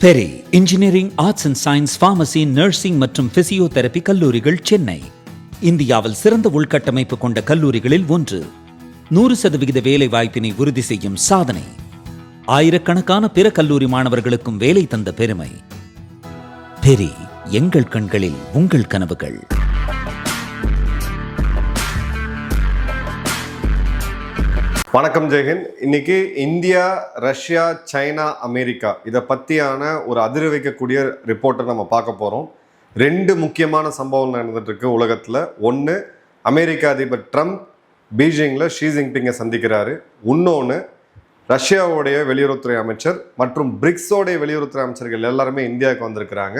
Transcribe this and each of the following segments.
Peri engineering, arts and science, pharmacy, nursing மற்றும் physiotherapy கல்லூரிகள் சென்னை இந்தியாவில் சிறந்த உள்கட்டமைப்பு கொண்ட கல்லூரிகளில் ஒன்று. 100% வேலை வாய்ப்பினை உறுதி செய்யும் சாதனை. ஆயிரக்கணக்கான பிற கல்லூரி மாணவர்களுக்கும் வேலை தந்த பெருமை. பெரி, எங்கள் கண்களில் உங்கள் கனவுகள். வணக்கம் ஜெயஹிந்த். இன்னைக்கு இந்தியா, ரஷ்யா, சைனா, அமெரிக்கா இதை பற்றியான ஒரு அதிர வைக்கக்கூடிய ரிப்போர்ட்டை நம்ம பார்க்க போகிறோம். ரெண்டு முக்கியமான சம்பவம் நடந்துட்டு இருக்கு உலகத்தில். ஒன்று, அமெரிக்க அதிபர் ட்ரம்ப் பீஜிங்கில் ஷி ஜின்பிங்கை சந்திக்கிறாரு. இன்னொன்று, ரஷ்யாவுடைய வெளியுறவுத்துறை அமைச்சர் மற்றும் பிரிக்ஸோடைய வெளியுறவுத்துறை அமைச்சர்கள் எல்லாருமே இந்தியாவுக்கு வந்திருக்கிறாங்க.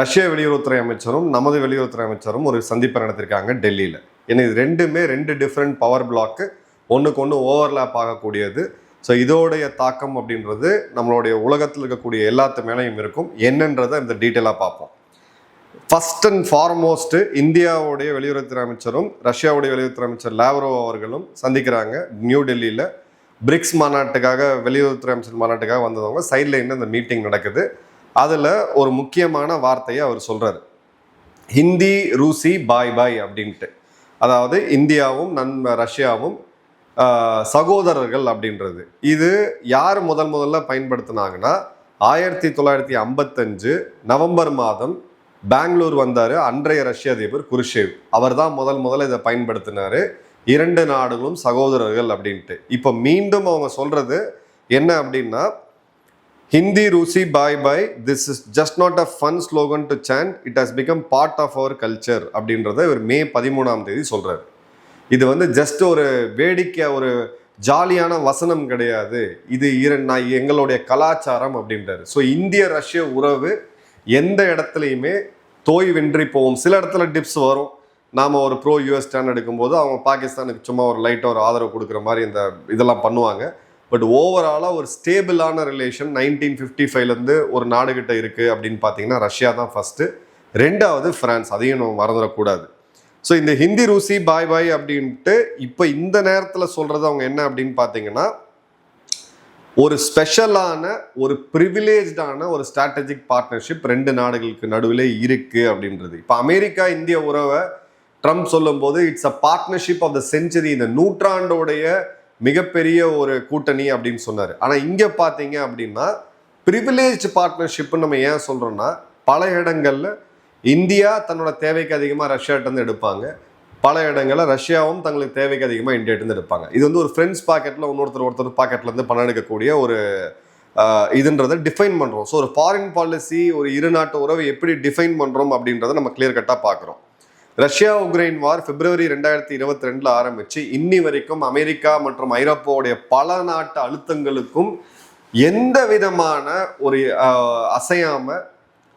ரஷ்ய வெளியுறவுத்துறை அமைச்சரும் நமது வெளியுறவுத்துறை அமைச்சரும் ஒரு சந்திப்பை நடத்திருக்காங்க டெல்லியில். ஏன்னா இது ரெண்டுமே ரெண்டு டிஃப்ரெண்ட் பவர் பிளாக்கு, ஒன்றுக்கு ஒன்று ஓவர்லேப் ஆகக்கூடியது. ஸோ இதோடைய தாக்கம் அப்படின்றது நம்மளுடைய உலகத்தில் இருக்கக்கூடிய எல்லாத்து மேலேயும் இருக்கும். என்னன்றதை இந்த டீட்டெயிலாக பார்ப்போம். ஃபர்ஸ்ட் அண்ட் ஃபார்மோஸ்ட், இந்தியாவுடைய வெளியுறவுத்துறை அமைச்சரும் ரஷ்யாவுடைய வெளியுறவுத்துறை அமைச்சர் லாவ்ரோவ் அவர்களும் சந்திக்கிறாங்க நியூ டெல்லியில். பிரிக்ஸ் மாநாட்டுக்காக, வெளியுறவுத்துறை அமைச்சர் மாநாட்டுக்காக வந்தவங்க சைடில் என்ன இந்த மீட்டிங் நடக்குது. அதில் ஒரு முக்கியமான வார்த்தையை அவர் சொல்கிறார், ஹிந்தி ரூசி பாய் பாய் அப்படின்ட்டு. அதாவது இந்தியாவும் ரஷ்யாவும் சகோதரர்கள் அப்படின்றது. இது யார் முதல்ல பயன்படுத்தினாங்கன்னா 1955 நவம்பர் மாதம் பெங்களூர் வந்தார் அன்றைய ரஷ்ய அதிபர் குருஷேவ். அவர் தான் முதல்ல இதை பயன்படுத்தினார், இரண்டு நாடுகளும் சகோதரர்கள் அப்படின்ட்டு. இப்போ மீண்டும் அவங்க சொல்றது என்ன அப்படின்னா, Hindi Russi bhai bhai, this is just not a fun slogan to chant, it has become part of our culture அப்படின்றத இவர் மே 13 சொல்றாரு. இது வந்து ஜஸ்ட் ஒரு வேடிக்கை, ஒரு ஜாலியான வசனம் கிடையாது, இது எங்களுடைய கலாச்சாரம் அப்படின்றாரு. ஸோ இந்திய ரஷ்ய உறவு எந்த இடத்துலையுமே தோய்வென்றி போகும். சில இடத்துல டிப்ஸ் வரும். நாம் ஒரு ப்ரோ யூஎஸ் ஸ்டாண்ட் எடுக்கும்போது அவங்க பாகிஸ்தானுக்கு சும்மா ஒரு லைட்டாக ஒரு ஆதரவு கொடுக்குற மாதிரி இந்த இதெல்லாம் பண்ணுவாங்க. பட் ஓவராலாக ஒரு ஸ்டேபிளான ரிலேஷன் 1955 ஒரு நாடுகிட்ட இருக்குது அப்படின்னு பார்த்தீங்கன்னா ரஷ்யா தான் ஃபஸ்ட்டு. ரெண்டாவது ஃப்ரான்ஸ், அதையும் நம்ம மறந்துடக்கூடாது. ஸோ இந்த ஹிந்தி ரூசி பாய் பாய் அப்படின்ட்டு இப்போ இந்த நேரத்தில் சொல்கிறது அவங்க என்ன அப்படின்னு பார்த்தீங்கன்னா, ஒரு ஸ்பெஷலான, ஒரு ப்ரிவிலேஜ்டான ஒரு ஸ்ட்ராட்டஜிக் பார்ட்னர்ஷிப் ரெண்டு நாடுகளுக்கு நடுவில் இருக்குது அப்படின்றது. இப்போ அமெரிக்கா இந்திய உறவை ட்ரம்ப் சொல்லும்போது it's a partnership of the century, இந்த நூற்றாண்டோடைய மிகப்பெரிய ஒரு கூட்டணி அப்படின்னு சொன்னார். ஆனால் இங்கே பார்த்தீங்க அப்படின்னா ப்ரிவிலேஜ் பார்ட்னர்ஷிப்னு நம்ம ஏன் சொல்கிறோன்னா, பல இடங்களில் இந்தியா தன்னோட தேவைக்கு அதிகமாக ரஷ்யாட்டேருந்து எடுப்பாங்க, பல இடங்களில் ரஷ்யாவும் தங்களுக்கு தேவைக்கு அதிகமாக இந்தியாட்டேருந்து எடுப்பாங்க. இது வந்து ஒரு ஃப்ரெண்ட்ஸ் பாக்கெட்டில் ஒருத்தர் பாக்கெட்லேருந்து பணம் எடுக்கக்கூடிய ஒரு இதுன்றதை டிஃபைன் பண்ணுறோம். ஸோ ஒரு ஃபாரின் பாலிசி, ஒரு இரு நாட்டு உறவை எப்படி டிஃபைன் பண்ணுறோம் அப்படின்றத நம்ம கிளியர் கட்டாக பார்க்குறோம். ரஷ்யா உக்ரைன் வார் பிப்ரவரி 2022 ஆரம்பித்து இன்னி வரைக்கும் அமெரிக்கா மற்றும் ஐரோப்பாவுடைய பல நாட்டு அழுத்தங்களுக்கும் எந்த விதமான ஒரு அசையாமல்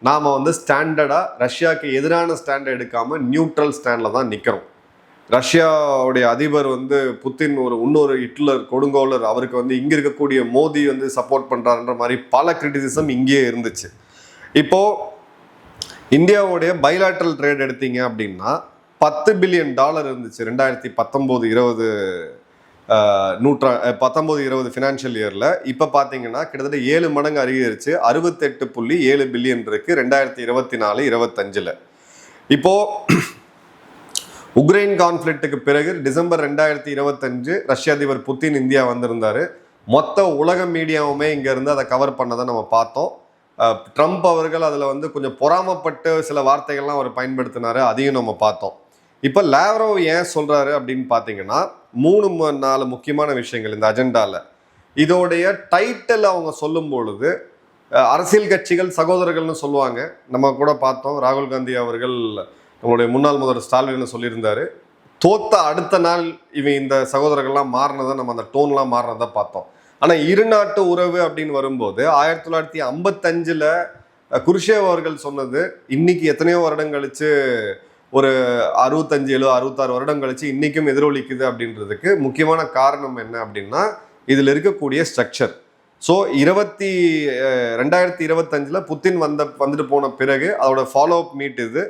நாம் வந்து ஸ்டாண்டர்டாக ரஷ்யாவுக்கு எதிரான ஸ்டாண்டை எடுக்காமல் நியூட்ரல் ஸ்டாண்டில் தான் நிற்கிறோம். ரஷ்யாவுடைய அதிபர் வந்து புத்தின் இன்னொரு ஹிட்லர் கொடுங்கோலர், அவருக்கு வந்து இங்கே இருக்கக்கூடிய மோடி வந்து சப்போர்ட் பண்ணுறாருன்ற மாதிரி பல கிரிட்டிசிசம் இங்கேயே இருந்துச்சு. இப்போது இந்தியாவுடைய பைலாட்ரல் ட்ரேட் எடுத்தீங்க அப்படின்னா $10 பில்லியன் இருந்துச்சு 2019-20 ஃபினான்ஷியல் இயரில். இப்போ பார்த்தீங்கன்னா கிட்டத்தட்ட 7 மடங்கு அதிகரிச்சு 68.7 பில்லியன் இருக்கு 2024-25. இப்போது உக்ரைன் கான்ஃப்ளிக்ட்டுக்கு பிறகு டிசம்பர் 2025 ரஷ்ய அதிபர் புத்தின் இந்தியா வந்திருந்தார். மொத்த உலக மீடியாவுமே இங்கேருந்து அதை கவர் பண்ணதை நம்ம பார்த்தோம். ட்ரம்ப் அவர்கள் அதில் வந்து கொஞ்சம் பொறாமப்பட்டு சில வார்த்தைகள்லாம் அவர் பயன்படுத்தினார், அதையும் நம்ம பார்த்தோம். இப்போ லாவ்ரோவ் ஏன் சொல்கிறாரு அப்படின்னு பார்த்தீங்கன்னா 3-4 முக்கியமான விஷயங்கள் இந்த அஜெண்டாவில். இதோடைய டைட்டில் அவங்க சொல்லும் பொழுது அரசியல் கட்சிகள் சகோதரர்கள்னு சொல்லுவாங்க. நம்ம கூட பார்த்தோம், ராகுல் காந்தி அவர்கள் நம்மளுடைய முன்னாள் முதல்வர் ஸ்டாலின் சொல்லியிருந்தாரு. தோத்த அடுத்த நாள் இவன் இந்த சகோதரர்கள்லாம் மாறினதை, நம்ம அந்த டோன்லாம் மாறினதை பார்த்தோம். ஆனால் இரு நாட்டு உறவு அப்படின்னு வரும்போது 1955 குருஷேவ் அவர்கள் சொன்னது இன்னைக்கு எத்தனையோ வருடம் கழிச்சு, ஒரு 65-66 வருடம் கழிச்சு இன்னைக்கும் எதிரொலிக்குது அப்படின்றதுக்கு முக்கியமான காரணம் என்ன அப்படின்னா இதில் இருக்கக்கூடிய ஸ்ட்ரக்சர். ஸோ 2025 புத்தின் வந்துட்டு போன பிறகு அதோட ஃபாலோ அப் மீட் இது.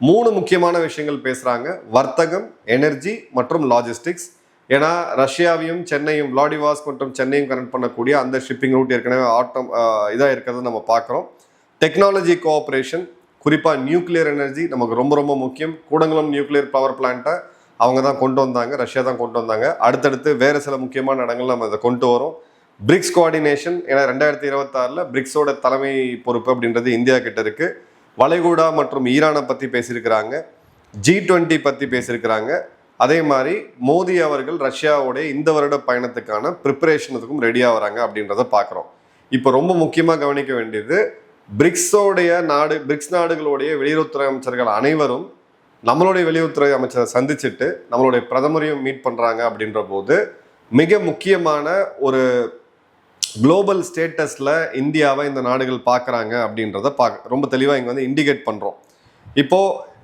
3 முக்கியமான விஷயங்கள் பேசுகிறாங்க: வர்த்தகம், எனர்ஜி மற்றும் லாஜிஸ்டிக்ஸ். ஏன்னா ரஷ்யாவையும் சென்னையும், விளாடிவாஸ்க் மற்றும் சென்னையும் கனெக்ட் பண்ணக்கூடிய அந்த ஷிப்பிங் ரூட் ஏற்கனவே இதாக இருக்கிறது நம்ம பார்க்குறோம். டெக்னாலஜி கோஆப்ரேஷன், குறிப்பாக நியூக்ளியர் எனர்ஜி நமக்கு ரொம்ப ரொம்ப முக்கியம். கூடங்குளம் நியூக்ளியர் பவர் பிளான்ட்டை அவங்க தான் கொண்டு வந்தாங்க, ரஷ்யா தான் கொண்டு வந்தாங்க. அடுத்தடுத்து வேறு சில முக்கியமான இடங்கள் நம்ம அதை கொண்டு வரோம். பிரிக்ஸ் கோஆர்டினேஷன், ஏன்னா 2026 பிரிக்ஸோட தலைமை பொறுப்பு அப்படின்றது இந்தியா கிட்ட இருக்கு. வளைகுடா மற்றும் ஈரானை பற்றி பேசியிருக்கிறாங்க, G20 பற்றி பேசியிருக்கிறாங்க. அதே மாதிரி மோடி அவர்கள் ரஷ்யாவோடைய இந்த வருட பயணத்துக்கான ப்ரிப்பரேஷனுக்கும் ரெடியாக வராங்க அப்படின்றத பார்க்குறோம். இப்போ ரொம்ப முக்கியமாக கவனிக்க வேண்டியது, பிரிக்ஸ் நாடுகளுடைய வெளியுறவுத்துறை அமைச்சர்கள் அனைவரும் நம்மளுடைய வெளியுறவுத்துறை அமைச்சரை சந்திச்சுட்டு நம்மளுடைய பிரதமரையும் மீட் பண்ணுறாங்க. அப்படின்ற போது மிக முக்கியமான ஒரு குளோபல் ஸ்டேட்டஸில் இந்தியாவை இந்த நாடுகள் பார்க்குறாங்க அப்படின்றத ரொம்ப தெளிவாக இங்கே வந்து இண்டிகேட் பண்ணுறோம். இப்போது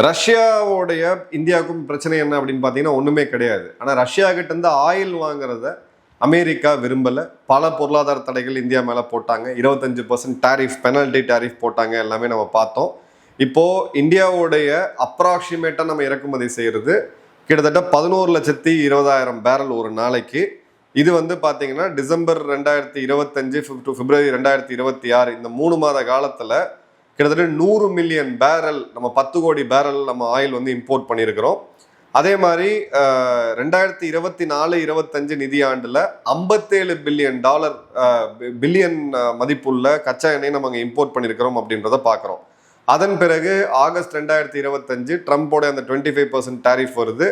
ரஷ்யாவோடைய இந்தியாவுக்கும் பிரச்சனை என்ன அப்படின்னு பார்த்தீங்கன்னா ஒன்றுமே கிடையாது. ஆனால் ரஷ்யா கிட்டேருந்து ஆயில் வாங்குறத அமெரிக்கா விரும்பலை. பல பொருளாதார தடைகள் இந்தியா மேலே போட்டாங்க. 25% டாரிஃப், பெனல்டி டாரிஃப் போட்டாங்க. எல்லாமே நம்ம பார்த்தோம். இப்போது இந்தியாவுடைய அப்ராக்சிமேட்டாக நம்ம இறக்குமதி செய்கிறது கிட்டத்தட்ட 11,20,000 பேரல் ஒரு நாளைக்கு. இது வந்து பார்த்தீங்கன்னா டிசம்பர் 2025 டு பிப்ரவரி 2026 இந்த 3 மாத காலத்தில் கிட்டத்தட்ட 100 மில்லியன் பேரல், நம்ம 10 கோடி பேரல் நம்ம ஆயில் வந்து இம்போர்ட் பண்ணியிருக்கிறோம். அதே மாதிரி 2024-25 நிதியாண்டில் $57 பில்லியன் மதிப்புள்ள கச்சா எண்ணெய் நம்ம அங்கே இம்போர்ட் பண்ணியிருக்கிறோம் அப்படின்றத பார்க்குறோம். அதன் பிறகு ஆகஸ்ட் 2025 ட்ரம்ப்போட அந்த 25% டாரிஃப் வருது.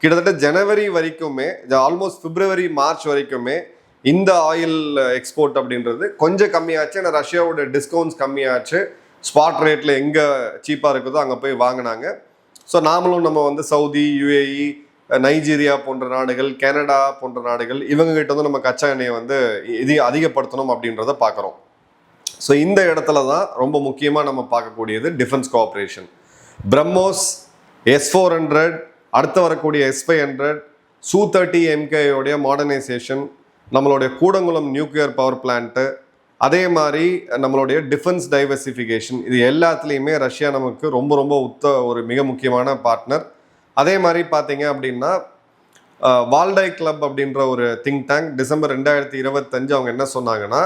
கிட்டத்தட்ட ஜனவரி வரைக்குமே, ஆல்மோஸ்ட் பிப்ரவரி மார்ச் வரைக்குமே இந்த ஆயில் எக்ஸ்போர்ட் அப்படின்றது கொஞ்சம் கம்மியாச்சு. ஏன்னா ரஷ்யாவோட டிஸ்கவுண்ட்ஸ் கம்மியாச்சு. ஸ்பாட் ரேட்டில் எங்கே சீப்பாக இருக்குதோ அங்கே போய் வாங்கினாங்க. ஸோ நாமளும் நம்ம வந்து சவுதி, UAE, நைஜீரியா போன்ற நாடுகள், கனடா போன்ற நாடுகள் இவங்ககிட்ட வந்து நம்ம கச்சா எண்ணெயை வந்து அதிகப்படுத்தணும் அப்படின்றத பார்க்குறோம். ஸோ இந்த இடத்துல தான் ரொம்ப முக்கியமாக நம்ம பார்க்கக்கூடியது டிஃபென்ஸ் கோஆப்ரேஷன். பிரம்மோஸ், S-400, அடுத்து வரக்கூடிய S-500, Su-30 MKயோடைய மாடர்னைசேஷன், நம்மளுடைய கூடங்குளம் நியூக்ளியர் பவர் பிளான்ட்டு, அதே மாதிரி நம்மளுடைய டிஃபென்ஸ் டைவர்சிஃபிகேஷன், இது எல்லாத்துலேயுமே ரஷ்யா நமக்கு ரொம்ப ரொம்ப ஒரு மிக முக்கியமான பார்ட்னர். அதே மாதிரி பார்த்தீங்க அப்படின்னா வால்டை கிளப் அப்படின்ற ஒரு திங்க் டேங்க் டிசம்பர் 2025 அவங்க என்ன சொன்னாங்கன்னா,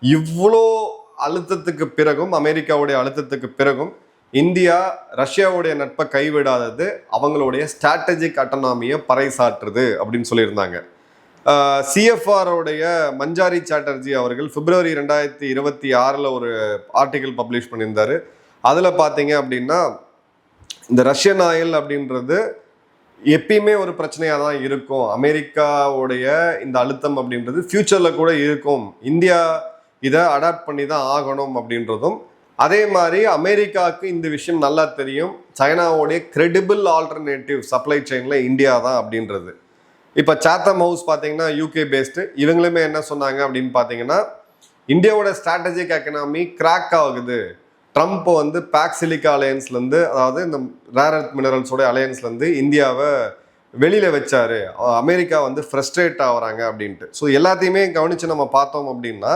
இவ்வளோ அழுத்தத்துக்கு பிறகும், அமெரிக்காவுடைய அழுத்தத்துக்கு பிறகும் இந்தியா ரஷ்யாவுடைய நட்பை கைவிடாதது அவங்களுடைய ஸ்ட்ராட்டஜிக் அட்டானமியை பறைசாற்றுது அப்படின்னு சொல்லியிருந்தாங்க. CFRோடைய மஞ்சாரி சாட்டர்ஜி அவர்கள் பிப்ரவரி 2026 ஒரு ஆர்டிகிள் பப்ளிஷ் பண்ணியிருந்தாரு. அதில் பார்த்தீங்க அப்படின்னா இந்த ரஷ்யன் ஆயில் அப்படின்றது எப்பயுமே ஒரு பிரச்சனையாக தான் இருக்கும். அமெரிக்காவுடைய இந்த அழுத்தம் அப்படின்றது ஃபியூச்சரில் கூட இருக்கும். இந்தியா இதை அடாப்ட் பண்ணி தான் ஆகணும் அப்படின்றதும், அதே மாதிரி அமெரிக்காவுக்கு இந்த விஷயம் நல்லா தெரியும், சைனாவுடைய கிரெடிபிள் ஆல்டர்னேட்டிவ் சப்ளை செயினில் இந்தியா தான் அப்படின்றது. இப்போ சாத்தம் ஹவுஸ் பார்த்தீங்கன்னா UK பேஸ்டு, இவங்களுமே என்ன சொன்னாங்க அப்படின்னு பார்த்தீங்கன்னா, இந்தியாவோட ஸ்ட்ராட்டஜிக் எக்கனாமி கிராக் ஆகுது. ட்ரம்ப் வந்து பாக்சிலிக்கா அலையன்ஸ்லேருந்து, அதாவது இந்த ரேர் எர்த் மினரல்ஸோட அலையன்ஸ்லேருந்து இந்தியாவை வெளியில் வச்சாரு. அமெரிக்கா வந்து ஃப்ரஸ்ட்ரேட் ஆகிறாங்க அப்படின்ட்டு. ஸோ எல்லாத்தையுமே கவனித்து நம்ம பார்த்தோம் அப்படின்னா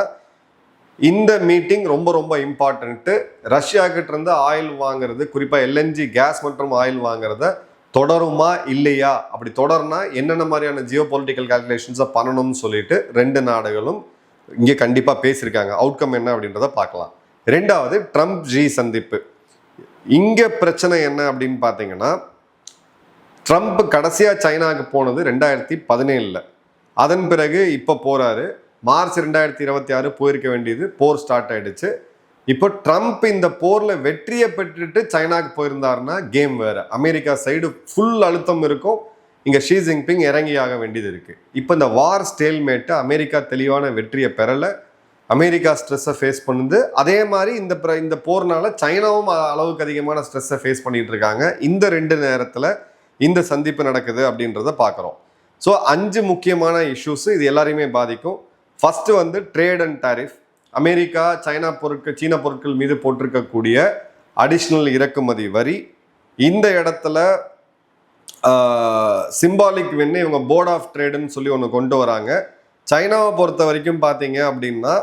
இந்த மீட்டிங் ரொம்ப ரொம்ப இம்பார்ட்டன்ட்டு. ரஷ்யா கிட்ட இருந்து ஆயில் வாங்குறது, குறிப்பாக LNG கேஸ் மற்றும் ஆயில் வாங்குறத தொடருமா இல்லையா, அப்படி தொடர்னா என்னென்ன மாதிரியான ஜியோ பொலிட்டிக்கல் கால்குலேஷன்ஸை பண்ணணும்னு சொல்லிட்டு 2 நாடுகளும் இங்கே கண்டிப்பாக பேசியிருக்காங்க. அவுட்கம் என்ன அப்படின்றத பார்க்கலாம். 2வது ட்ரம்ப் ஜி சந்திப்பு. இங்கே பிரச்சனை என்ன அப்படின்னு பார்த்தீங்கன்னா, ட்ரம்ப் கடைசியாக சைனாவுக்கு போனது 2017. அதன் பிறகு இப்போ போகிறாரு. மார்ச் 2026 போயிருக்க வேண்டியது, போர் ஸ்டார்ட் ஆயிடுச்சு. இப்போ ட்ரம்ப் இந்த போரில் வெற்றியை பெற்றுட்டு சைனாக்கு போயிருந்தாருன்னா கேம் வேறு. அமெரிக்கா சைடு ஃபுல் அழுத்தம் இருக்கும், இங்கே ஷி ஜின்பிங் இறங்கி ஆக வேண்டியது இருக்குது. இப்போ இந்த வார் ஸ்டேல்மேட்டு அமெரிக்கா தெளிவான வெற்றியை பெறலை, அமெரிக்கா ஸ்ட்ரெஸ்ஸை ஃபேஸ் பண்ணுது. அதே மாதிரி இந்த போர்னால சைனாவும் அளவுக்கு அதிகமான ஸ்ட்ரெஸ்ஸை ஃபேஸ் பண்ணிட்டு இருக்காங்க. இந்த 2 நேரத்தில் இந்த சந்திப்பு நடக்குது அப்படின்றத பார்க்குறோம். ஸோ 5 முக்கியமான இஷ்யூஸ் இது எல்லாரையுமே பாதிக்கும். ஃபர்ஸ்ட் வந்து ட்ரேட் அண்ட் டாரிஃப். அமெரிக்கா சீன பொருட்கள் மீது போட்டிருக்கக்கூடிய அடிஷ்னல் இறக்குமதி வரி. இந்த இடத்துல சிம்பாலிக் வென்னு இவங்க போர்ட் ஆஃப் ட்ரேடுன்னு சொல்லி ஒன்று கொண்டு வராங்க. சைனாவை பொறுத்த வரைக்கும் பார்த்தீங்க அப்படின்னா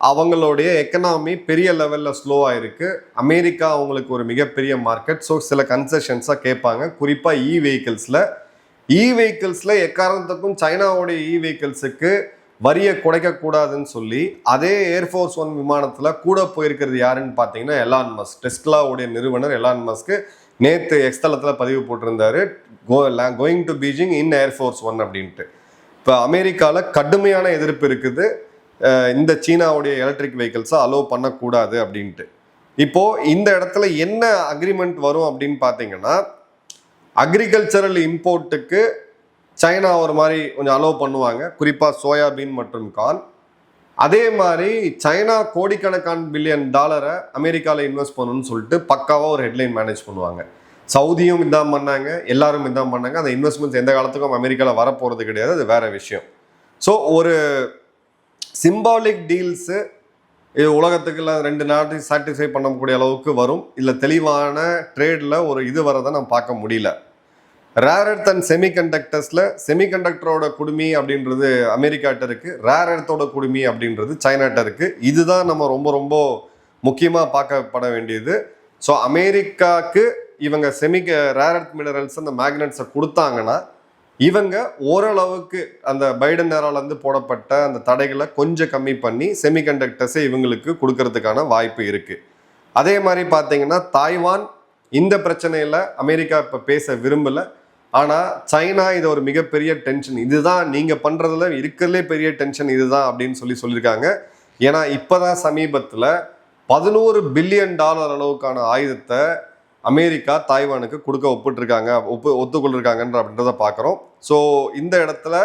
அவங்களுடைய எக்கனாமி பெரிய லெவலில் ஸ்லோவாக இருக்குது. அமெரிக்கா அவங்களுக்கு ஒரு மிகப்பெரிய மார்க்கெட். ஸோ சில கன்செஷன்ஸாக கேட்பாங்க. குறிப்பாக வெஹிக்கிள்ஸில் வெஹிக்கிள்ஸ்ல எக்காரணத்துக்கும் சைனாவுடைய வெஹிக்கிள்ஸுக்கு வரியை குறைக்கக்கூடாதுன்னு சொல்லி அதே ஏர்ஃபோர்ஸ் 1 விமானத்தில் கூட போயிருக்கிறது யாருன்னு பார்த்தீங்கன்னா எலான் மஸ்க். டெஸ்லாவுடைய நிறுவனர் எலான் மஸ்க் நேற்று எக்ஸ்தலத்தில் பதிவு போட்டிருந்தாரு, going to Beijing in air force 1 அப்படின்ட்டு. இப்போ அமெரிக்காவில் கடுமையான எதிர்ப்பு இருக்குது இந்த சீனாவுடைய எலக்ட்ரிக் வெஹிக்கிள்ஸை அலோவ் பண்ணக்கூடாது அப்படின்ட்டு. இப்போ இந்த இடத்துல என்ன அக்ரிமெண்ட் வரும் அப்படின்னு பார்த்தீங்கன்னா, அக்ரிகல்ச்சரல் இம்போர்ட்டுக்கு சைனா ஒரு மாதிரி கொஞ்சம் அலோவ் பண்ணுவாங்க, குறிப்பாக சோயாபீன் மற்றும் கார்ன். அதே மாதிரி சைனா கோடிக்கணக்கான பில்லியன் டாலரை அமெரிக்காவில் இன்வெஸ்ட் பண்ணணும்னு சொல்லிட்டு பக்காவாக ஒரு ஹெட்லைன் மேனேஜ் பண்ணுவாங்க. சவுதியும் இதான் பண்ணாங்க, எல்லாரும் இதான் பண்ணாங்க. அந்த இன்வெஸ்ட்மெண்ட்ஸ் எந்த காலத்துக்கும் அமெரிக்காவில் வரப்போகிறது கிடையாது, அது வேற விஷயம். ஸோ ஒரு சிம்பாலிக் டீல்ஸு இது உலகத்துக்கு இல்லை 2 நாட்டையும் சாட்டிஸ்ஃபை பண்ணக்கூடிய அளவுக்கு வரும். இல்லை தெளிவான ட்ரேடில் ஒரு இது வரதை நம்ம பார்க்க முடியல. ரேர் எர்த் அண்ட் செமிகண்டக்டர்ஸில் செமிகண்டக்டரோட குடுமி அப்படின்றது அமெரிக்காட்ட இருக்குது, ரேர் எர்த்தோட குடுமி அப்படின்றது சைனாட்ட இருக்குது. இதுதான் நம்ம ரொம்ப ரொம்ப முக்கியமாக பார்க்கப்பட வேண்டியது. ஸோ அமெரிக்காவுக்கு இவங்க ரேர் எர்த் மினரல்ஸ் அந்த மேக்னட்ஸை கொடுத்தாங்கன்னா இவங்க ஓரளவுக்கு அந்த பைடன் நேராலேருந்து போடப்பட்ட அந்த தடைகளை கொஞ்சம் கம்மி பண்ணி செமிகண்டக்டர்ஸை இவங்களுக்கு கொடுக்கறதுக்கான வாய்ப்பு இருக்குது. அதே மாதிரி பார்த்தீங்கன்னா தாய்வான் இந்த பிரச்சனையில் அமெரிக்கா இப்போ பேச விரும்பலை. ஆனால் சைனா இதை ஒரு மிகப்பெரிய டென்ஷன், இதுதான் நீங்கள் பண்ணுறதுல இருக்கிறதுலே பெரிய டென்ஷன் இதுதான் அப்படின்னு சொல்லியிருக்காங்க. ஏன்னா இப்போதான் சமீபத்தில் $11 பில்லியன் அளவுக்கான ஆயுதத்தை அமெரிக்கா தாய்வானுக்கு கொடுக்க ஒத்துக்கொள்ளிருக்காங்கன்ற அப்படின்றத பார்க்குறோம். ஸோ இந்த இடத்துல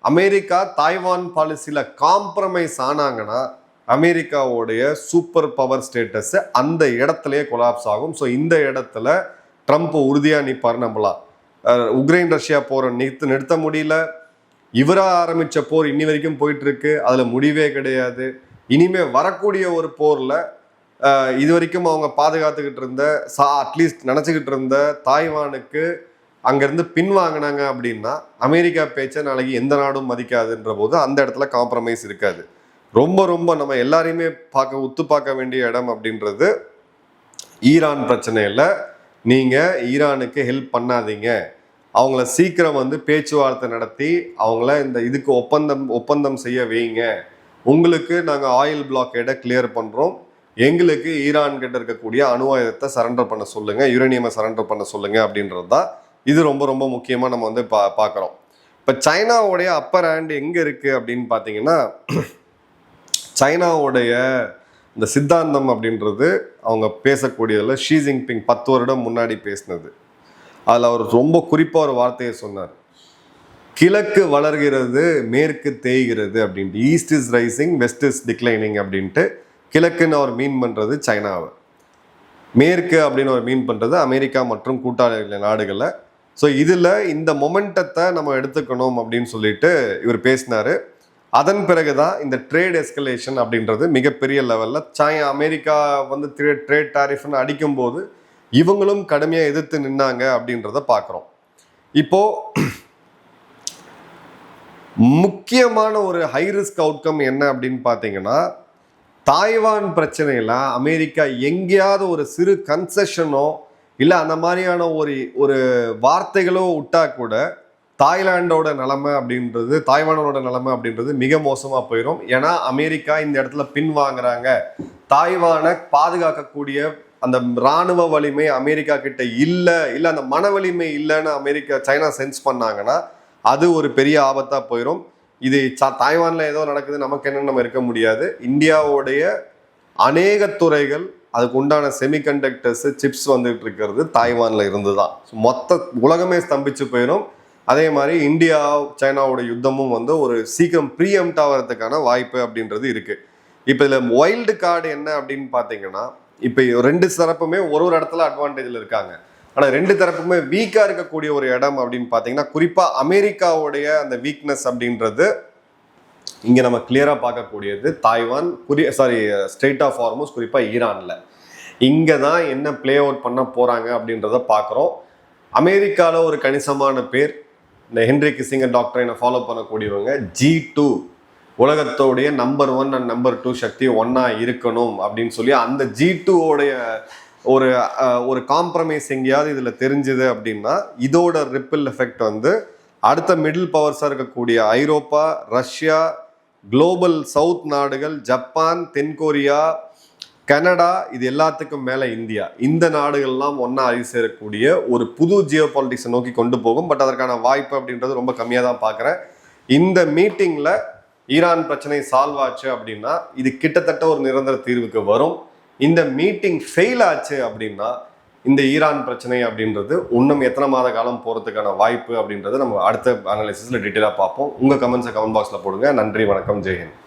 அமெரிக்கா தாய்வான் பாலிசியில் காம்ப்ரமைஸ் ஆனாங்கன்னா அமெரிக்காவுடைய சூப்பர் பவர் ஸ்டேட்டஸ் அந்த இடத்துலயே கொலாப்ஸ் ஆகும். ஸோ இந்த இடத்துல ட்ரம்ப் உறுதியாக நிற்பார் நம்பலாம். உக்ரைன் ரஷ்யா போரை நிறுத்த முடியல. இவராக ஆரம்பித்த போர் இன்னி வரைக்கும் போயிட்டு இருக்கு, அதில் முடிவே கிடையாது. இனிமே வரக்கூடிய ஒரு போரில் இது வரைக்கும் அவங்க பாதுகாத்துக்கிட்டு இருந்த அட்லீஸ்ட் நினச்சிக்கிட்டு இருந்த தாய்வானுக்கு அங்கேருந்து பின்வாங்கினாங்க அப்படின்னா அமெரிக்கா பேச்சை நாளைக்கு எந்த நாடும் மதிக்காதுன்ற போது அந்த இடத்துல காம்ப்ரமைஸ் இருக்காது. ரொம்ப ரொம்ப நம்ம எல்லாரையுமே உத்து பார்க்க வேண்டிய இடம் அப்படின்றது ஈரான் பிரச்சனையில். நீங்கள் ஈரானுக்கு ஹெல்ப் பண்ணாதீங்க, அவங்கள சீக்கிரம் பேச்சுவார்த்தை நடத்தி அவங்கள இந்த இதுக்கு ஒப்பந்தம் செய்ய வைங்க. உங்களுக்கு நாங்கள் ஆயில் பிளாக்கேடை கிளியர் பண்ணுறோம், எங்களுக்கு ஈரான் கிட்ட இருக்கக்கூடிய அணு ஆயுதத்தை சரண்டர் பண்ண சொல்லுங்க, யுரேனியமை சரண்டர் பண்ண சொல்லுங்க அப்படின்றது தான் இது ரொம்ப ரொம்ப முக்கியமாக நம்ம பார்க்குறோம். இப்போ சைனாவுடைய அப்பர் ஹேண்ட் எங்கே இருக்குது அப்படின்னு பார்த்தீங்கன்னா, சைனாவுடைய இந்த சித்தாந்தம் அப்படின்றது அவங்க பேசக்கூடியதில் ஷி ஜின்பிங் 10 வருடம் முன்னாடி பேசினது. அதில் அவர் ரொம்ப குறிப்பாக ஒரு வார்த்தையை சொன்னார், கிழக்கு வளர்கிறது மேற்கு தேய்கிறது அப்படின்ட்டு. East is rising west is declining அப்படின்ட்டு. கிழக்குன்னு அவர் மீன் பண்ணுறது சைனாவை, மேற்கு அப்படின்னு அவர் மீன் பண்ணுறது அமெரிக்கா மற்றும் கூட்டாளி நாடுகளை. ஸோ இதில் இந்த மொமெண்டத்தை நம்ம எடுத்துக்கணும் அப்படின்னு சொல்லிட்டு இவர் பேசினார். அதன் பிறகு தான் இந்த ட்ரேட் எஸ்கலேஷன் அப்படின்றது மிகப்பெரிய லெவலில் அமெரிக்கா ட்ரேட் டாரிஃப்னு அடிக்கும்போது இவங்களும் கடுமையாக எதிர்த்து நின்னாங்க அப்படின்றத பார்க்குறோம். இப்போது முக்கியமான ஒரு ஹை ரிஸ்க் அவுட்கம் என்ன அப்படின்னு பார்த்தீங்கன்னா, தாய்வான் பிரச்சனையில் அமெரிக்கா எங்கேயாவது ஒரு சிறு கன்செஷனோ இல்லை அந்த மாதிரியான ஒரு வார்த்தைகளோ விட்டா கூட தாய்வானோட நிலைமை அப்படின்றது மிக மோசமாக போயிடும். ஏன்னா அமெரிக்கா இந்த இடத்துல பின்வாங்குறாங்க, தாய்வானை பாதுகாக்கக்கூடிய அந்த இராணுவ வலிமை அமெரிக்கா கிட்ட இல்லை அந்த மன வலிமை இல்லைன்னு சைனா சென்ஸ் பண்ணாங்கன்னா அது ஒரு பெரிய ஆபத்தாக போயிடும். இது தாய்வானில் ஏதோ நடக்குது நமக்கு என்னன்னு நம்ம இருக்க முடியாது. இந்தியாவுடைய அநேக துறைகள் அதுக்கு உண்டான செமிகண்டக்டர்ஸ் சிப்ஸ் வந்துட்டு இருக்கிறது தாய்வானில் இருந்து தான். மொத்த உலகமே ஸ்தம்பிச்சு போயிடும். அதே மாதிரி இந்தியா சைனாவோட யுத்தமும் ஒரு சீக்கிரம் ப்ரீஎம்ட் ஆகிறதுக்கான வாய்ப்பு அப்படின்றது இருக்குது. இப்போ இதில் வைல்டு கார்டு என்ன அப்படின்னு பார்த்தீங்கன்னா, இப்போ 2 தரப்புமே ஒரு இடத்துல அட்வான்டேஜில் இருக்காங்க. ஆனால் 2 தரப்புமே வீக்காக இருக்கக்கூடிய ஒரு இடம் அப்படின்னு பார்த்தீங்கன்னா, குறிப்பாக அமெரிக்காவுடைய அந்த வீக்னஸ் அப்படின்றது இங்கே நம்ம கிளியராக பார்க்கக்கூடியது தாய்வான், ஸ்ட்ரெய்ட் ஆஃப் ஹார்மஸ், குறிப்பாக ஈரானில். இங்கே தான் என்ன பிளே அவுட் பண்ண போகிறாங்க அப்படின்றத பார்க்குறோம். அமெரிக்காவில் ஒரு கணிசமான பேர் இந்த ஹென்ரி கிசிங்கர் டாக்டரை ஃபாலோ பண்ணக்கூடியவங்க G2 உலகத்தோடைய நம்பர் 1 அண்ட் நம்பர் 2 சக்தி ஒன்றா இருக்கணும் அப்படின்னு சொல்லி அந்த G2 உடைய ஒரு காம்ப்ரமைஸ் எங்கேயாவது இதில் தெரிஞ்சுது அப்படின்னா இதோட ரிப்பிள் எஃபெக்ட் வந்து அடுத்த மிடில் பவர்ஸாக இருக்கக்கூடிய ஐரோப்பா, ரஷ்யா, குளோபல் சவுத் நாடுகள், ஜப்பான், தென்கொரியா, கனடா, இது எல்லாத்துக்கும் மேலே இந்தியா, இந்த நாடுகள்லாம் ஒன்றா சேரக்கூடிய ஒரு புது ஜியோ பாலிட்டிக்ஸை நோக்கி கொண்டு போகும். பட் அதற்கான வாய்ப்பு அப்படின்றது ரொம்ப கம்மியாக தான் பார்க்குறேன். இந்த மீட்டிங்கில் ஈரான் பிரச்சனை சால்வ் ஆச்சு அப்படின்னா இது கிட்டத்தட்ட ஒரு நிரந்தர தீர்வுக்கு வரும். இந்த மீட்டிங் ஃபெயில் ஆச்சு அப்படின்னா இந்த ஈரான் பிரச்சனை அப்படின்றது இன்னும் எத்தனை மாத காலம் போகிறதுக்கான வாய்ப்பு அப்படின்றது நம்ம அடுத்த அனாலிசிஸில் டீட்டெயிலாக பார்ப்போம். உங்கள் கமெண்ட்ஸை கமெண்ட் பாக்ஸில் போடுங்க. நன்றி, வணக்கம், ஜெய்ஹிந்த்.